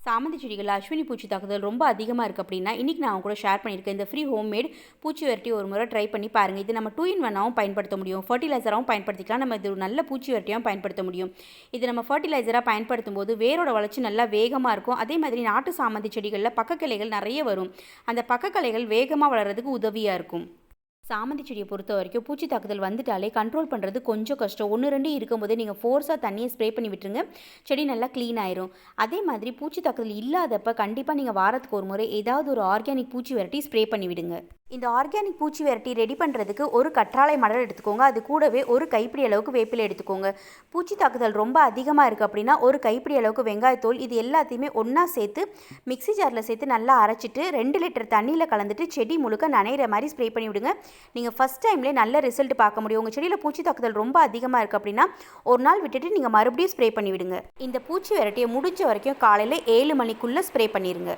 சாமந்தி செடிகள் அஸ்வினி பூச்சி தாக்குதல் ரொம்ப அதிகமாக இருக்குது அப்படின்னா, இன்றைக்கி நான் அவங்க கூட ஷேர் பண்ணியிருக்கேன். இந்த ஃப்ரீ ஹோம்மேட் பூச்சி விரட்டி ஒரு முறை ட்ரை பண்ணி பாருங்கள். இது நம்ம 2 in 1ஆகவும் பயன்படுத்த முடியும். ஃபர்டிலைசராகவும் பயன்படுத்திக்கலாம். நம்ம இது ஒரு நல்ல பூச்சி விரட்டியாகவும் பயன்படுத்த முடியும். இது நம்ம ஃபர்டிலைசராக பயன்படுத்தும் போது வேரோட வளர்ச்சி நல்லா வேகமாக இருக்கும். அதே மாதிரி நாட்டு சாமந்தி செடிகளில் பக்கக்கிளைகள் நிறைய வரும். அந்த பக்கக்கிளைகள் வேகமாக வளர்கிறதுக்கு உதவியாக இருக்கும். சாமந்தி செடியை பொறுத்த வரைக்கும் பூச்சி தாக்குதல் வந்துட்டாலே கண்ட்ரோல் பண்ணுறது கொஞ்சம் கஷ்டம். 1, 2 இருக்கும்போதே நீங்கள் ஃபோர்ஸாக தண்ணியை ஸ்ப்ரே பண்ணி விட்டுருங்க. செடி நல்லா க்ளீன் ஆயிரும். அதே மாதிரி பூச்சி தாக்குதல் இல்லாதப்ப கண்டிப்பாக நீங்கள் வாரத்துக்கு ஒரு முறை ஏதாவது ஒரு ஆர்கானிக் பூச்சி விரட்டி ஸ்ப்ரே பண்ணி விடுங்க. இந்த ஆர்கானிக் பூச்சி விரட்டி ரெடி பண்ணுறதுக்கு ஒரு கற்றாழை மடல் எடுத்துக்கோங்க. அது கூடவே ஒரு கைப்பிடி அளவுக்கு வேப்பிலை எடுத்துக்கோங்க. பூச்சி தாக்குதல் ரொம்ப அதிகமாக இருக்குது அப்படின்னா ஒரு கைப்பிடி அளவுக்கு வெங்காயத்தோல், இது எல்லாத்தையுமே ஒன்றா சேர்த்து மிக்ஸி ஜாரில் சேர்த்து நல்லா அரைச்சிட்டு 2 லிட்டர் தண்ணியில் கலந்துட்டு செடி முழுக்க நனைகிற மாதிரி ஸ்ப்ரே பண்ணி விடுங்க. நீங்கள் ஃபஸ்ட் டைம்லேயே நல்ல ரிசல்ட் பார்க்க முடியும். உங்கள் செடியில் பூச்சி தாக்குதல் ரொம்ப அதிகமாக இருக்குது அப்படின்னா ஒரு நாள் விட்டுட்டு நீங்கள் மறுபடியும் ஸ்ப்ரே பண்ணி விடுங்க. இந்த பூச்சி விரட்டியை முடிஞ்ச வரைக்கும் காலையில் 7 மணிக்குள்ளே ஸ்ப்ரே பண்ணிடுங்க.